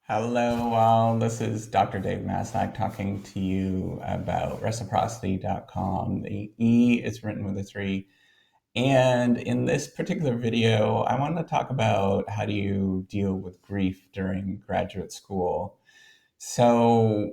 Hello, all. This is Dr. Dave Massack talking to you about reciprocity.com. The E is written with a three. And in this particular video, I want to talk about how do you deal with grief during graduate school. So,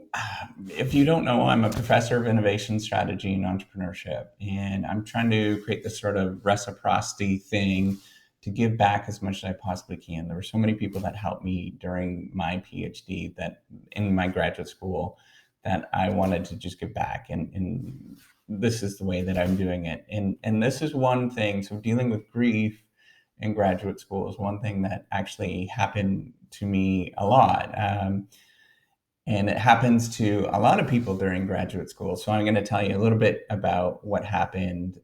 if you don't know, I'm a professor of innovation strategy and entrepreneurship, and I'm trying to create this sort of reciprocity thing to give back as much as I possibly can. There were so many people that helped me during my PhD that in my graduate school that I wanted to just give back, and this is the way that I'm doing it. And this is one thing. So dealing with grief in graduate school is one thing that actually happened to me a lot. And it happens to a lot of people during graduate school. So I'm going to tell you a little bit about what happened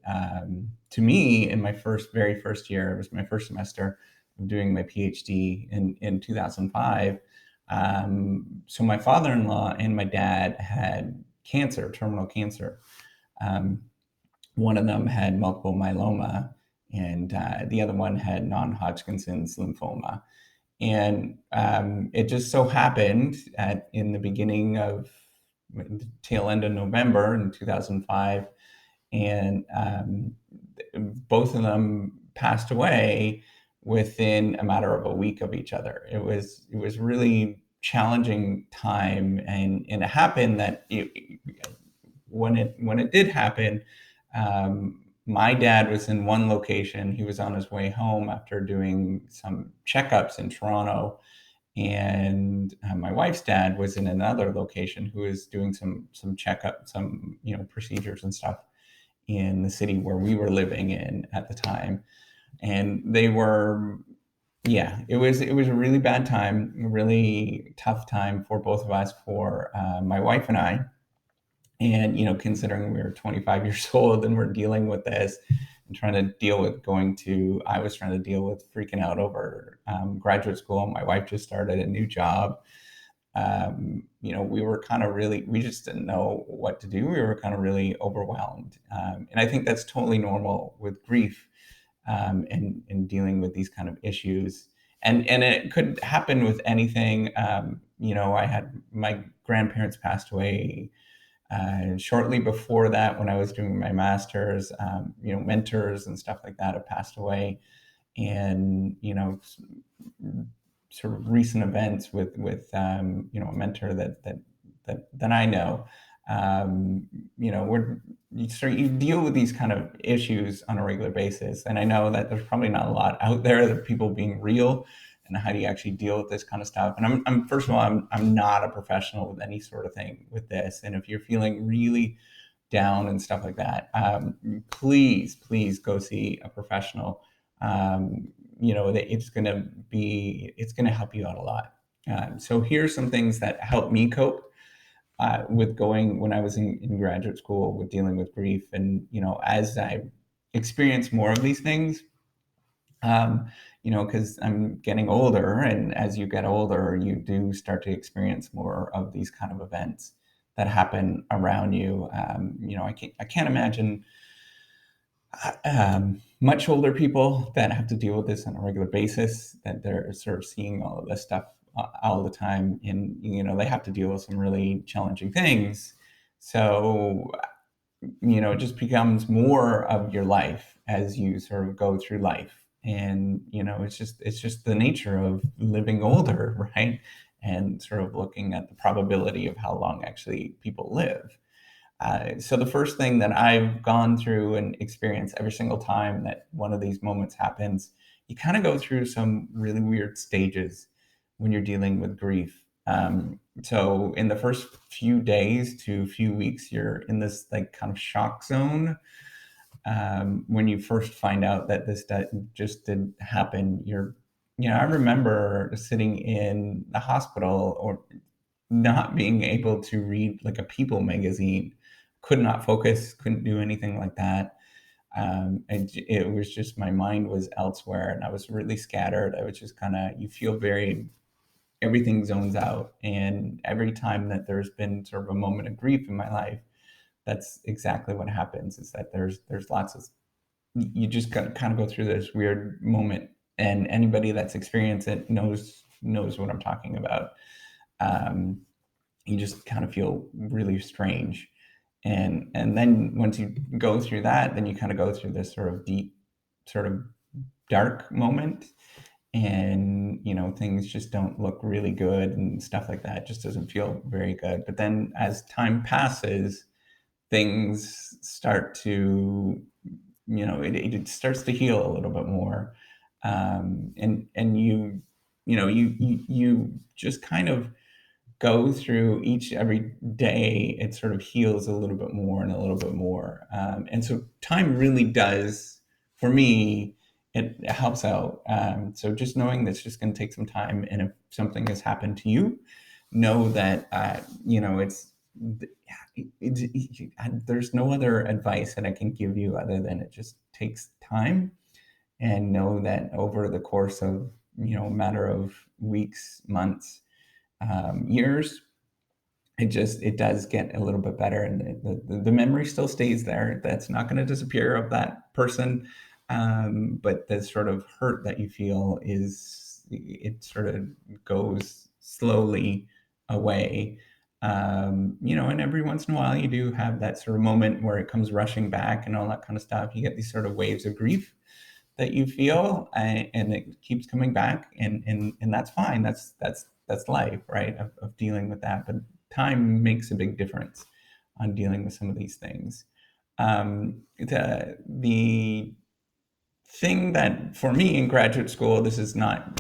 to me in my very first year. It was my first semester of doing my PhD in 2005. So my father-in-law and my dad had cancer, terminal cancer. Um, One of them had multiple myeloma, and the other one had non-Hodgkin's lymphoma. And it just so happened in the beginning of the tail end of November in 2005, and both of them passed away within a matter of a week of each other. It was really challenging time, and it happened that when it did happen, my dad was in one location. He was on his way home after doing some checkups in Toronto, and my wife's dad was in another location who was doing some checkup, some procedures and stuff in the city where we were living in at the time. And they were, yeah, it was a really bad time, a really tough time for both of us, for my wife and I. And considering we were 25 years old and we're dealing with this and trying to deal with I was trying to deal with freaking out over graduate school. My wife just started a new job. We were kind of really, we just didn't know what to do. We were kind of really overwhelmed. And I think that's totally normal with grief, and dealing with these kind of issues. And it could happen with anything. I had my grandparents passed away shortly before that, when I was doing my master's. Mentors and stuff like that have passed away, and sort of recent events with a mentor that I know. We're you deal with these kind of issues on a regular basis, and I know that there's probably not a lot out there that people being real, and how do you actually deal with this kind of stuff. And I'm first of all, I'm not a professional with any sort of thing with this. And if you're feeling really down and stuff like that, please go see a professional. That it's gonna help you out a lot. So here's some things that helped me cope with going when I was in graduate school with dealing with grief. And as I experience more of these things, because I'm getting older, and as you get older, you do start to experience more of these kind of events that happen around you. I can't imagine much older people that have to deal with this on a regular basis, that they're sort of seeing all of this stuff all the time, and they have to deal with some really challenging things. So it just becomes more of your life as you sort of go through life. And it's just the nature of living older, right? And sort of looking at the probability of how long actually people live. So the first thing that I've gone through and experienced every single time that one of these moments happens, you kind of go through some really weird stages when you're dealing with grief. So in the first few days to few weeks, you're in this like kind of shock zone. When you first find out that just did happen, I remember sitting in the hospital, or not being able to read like a People magazine, could not focus, couldn't do anything like that. And it was just, my mind was elsewhere, and I was really scattered. I was just kind of, you feel very, everything zones out. And every time that there's been sort of a moment of grief in my life, that's exactly what happens, is that there's lots of, you just kind of go through this weird moment. And anybody that's experienced it knows knows what I'm talking about. Um, you just kind of feel really strange. And then once you go through that, then you kind of go through this sort of deep, sort of dark moment, and things just don't look really good and stuff like that. It just doesn't feel very good. But then as time passes, things start to, it starts to heal a little bit more. And you just kind of go through each every day. It sort of heals a little bit more and a little bit more. And so time really does, for me, it helps out. So just knowing that's just going to take some time, and if something has happened to you, know that there's no other advice that I can give you other than it just takes time. And know that over the course of a matter of weeks, months, years, it does get a little bit better, and the memory still stays there. That's not going to disappear of that person, but the sort of hurt that you feel it sort of goes slowly away. And every once in a while you do have that sort of moment where it comes rushing back and all that kind of stuff. You get these sort of waves of grief that you feel, and it keeps coming back, and that's fine. That's life, right? Of dealing with that. But time makes a big difference on dealing with some of these things. The thing that for me in graduate school, this is not,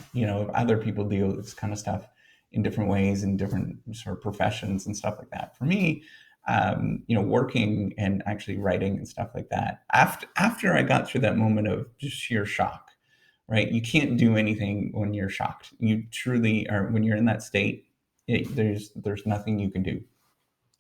other people deal with this kind of stuff in different ways, in different sort of professions and stuff like that. For me, working and actually writing and stuff like that, after I got through that moment of just sheer shock, right? You can't do anything when you're shocked. You truly are, when you're in that state, there's nothing you can do.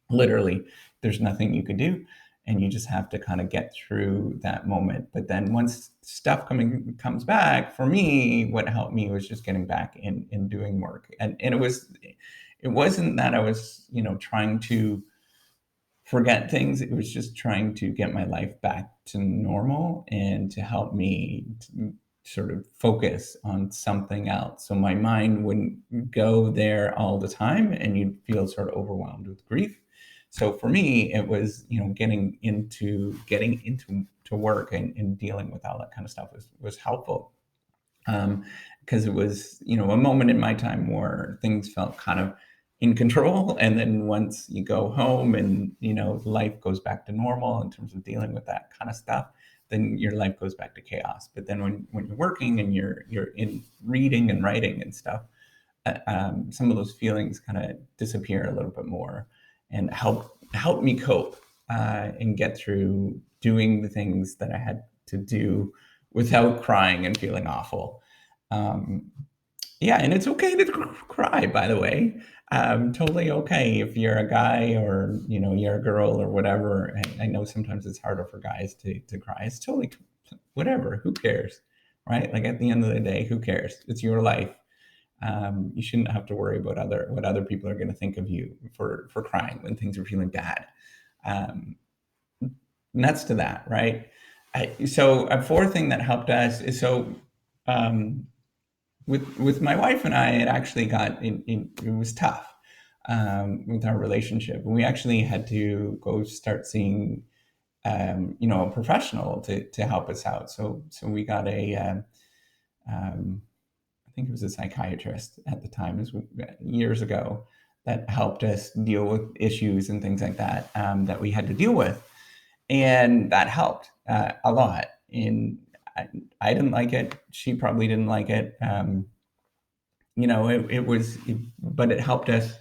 Literally, there's nothing you can do, and you just have to kind of get through that moment. But then once stuff comes back, for me, what helped me was just getting back in doing work. And it wasn't that I was, trying to forget things. It was just trying to get my life back to normal and to help me to sort of focus on something else. So my mind wouldn't go there all the time, and you'd feel sort of overwhelmed with grief. So for me, it was, getting into to work and dealing with all that kind of stuff was helpful. Because it was, a moment in my time where things felt kind of in control. And then once you go home and, life goes back to normal in terms of dealing with that kind of stuff, then your life goes back to chaos. But then when you're working and you're in reading and writing and stuff, some of those feelings kind of disappear a little bit more, and help me cope, and get through doing the things that I had to do without crying and feeling awful. Um, yeah, and it's okay to cry, by the way. Totally okay if you're a guy, or you're a girl or whatever. I know sometimes it's harder for guys to cry. It's totally whatever. Who cares, right? Like, at the end of the day, who cares? It's your life. You shouldn't have to worry about what other people are going to think of you for crying when things are feeling bad. Um, Nuts to that, right? So a fourth thing that helped us is, um, with my wife and I, it actually it was tough, with our relationship, and we actually had to go start seeing, a professional to help us out. So we got um, I think it was a psychiatrist at the time, it was years ago, that helped us deal with issues and things like that, that we had to deal with, and that helped, a lot. And I didn't like it. She probably didn't like it. But it helped us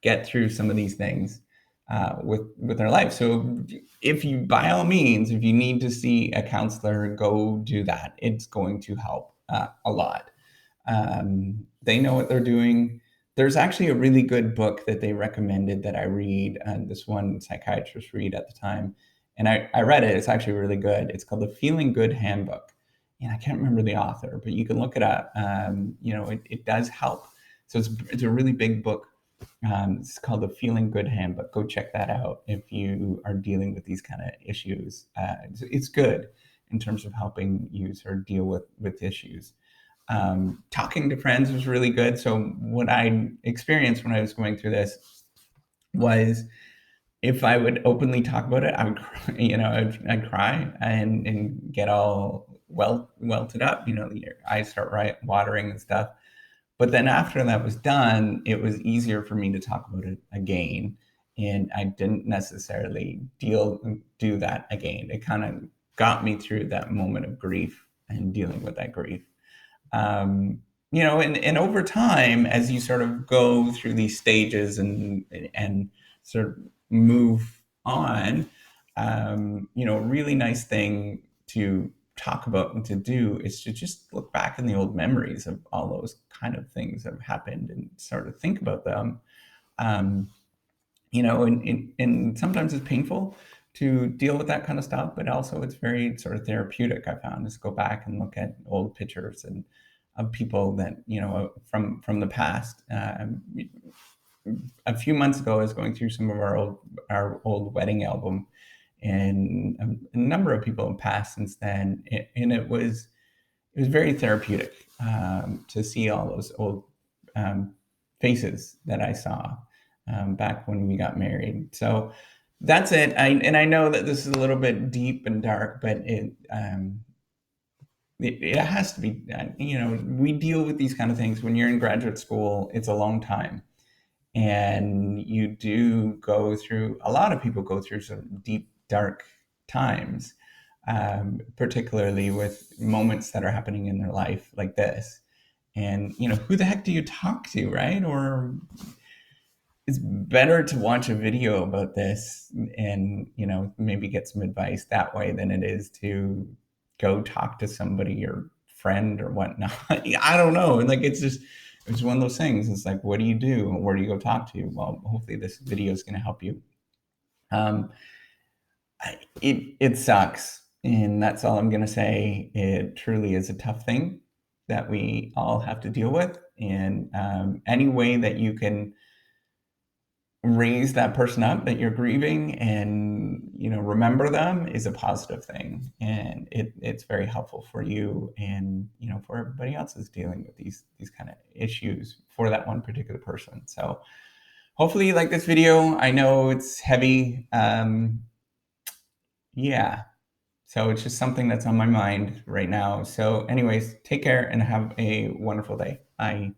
get through some of these things, with our life. So if you, by all means, if you need to see a counselor, go do that. It's going to help, a lot. They know what they're doing. There's actually a really good book that they recommended that I read, and this one psychiatrist read at the time, and I read it. It's actually really good. It's called the Feeling Good Handbook, and I can't remember the author, but you can look it up. It does help. So it's a really big book. It's called the Feeling Good Handbook. Go check that out if you are dealing with these kind of issues. It's good in terms of helping you sort of deal with issues. Talking to friends was really good. So what I experienced when I was going through this was if I would openly talk about it, I would cry, I'd cry and get all welted up. Your eyes start watering and stuff. But then after that was done, it was easier for me to talk about it again, and I didn't necessarily do that again. It kind of got me through that moment of grief and dealing with that grief. Um, and over time, as you sort of go through these stages and sort of move on, a really nice thing to talk about and to do is to just look back in the old memories of all those kind of things that have happened and sort of think about them. Um, and sometimes it's painful to deal with that kind of stuff, but also it's very sort of therapeutic. I found just go back and look at old pictures and of people that from the past. A few months ago, I was going through some of our old wedding album, and a number of people have passed since then, and it was very therapeutic to see all those old faces that I saw back when we got married. So that's it. I know that this is a little bit deep and dark, but it has to be. We deal with these kind of things when you're in graduate school. It's a long time, and you do go through. A lot of people go through some deep, dark times, particularly with moments that are happening in their life like this. And who the heck do you talk to, right? Or it's better to watch a video about this and maybe get some advice that way than it is to go talk to somebody or friend or whatnot. I don't know. Like it's one of those things. It's like, what do you do? Where do you go talk to? Well, hopefully this video is going to help you. Um, it sucks, and that's all I'm going to say. It truly is a tough thing that we all have to deal with, and any way that you can raise that person up that you're grieving and remember them is a positive thing, and it's very helpful for you and for everybody else who's dealing with these kind of issues for that one particular person. So hopefully you like this video. I know it's heavy. Yeah, so it's just something that's on my mind right now. So anyways, take care and have a wonderful day. Bye.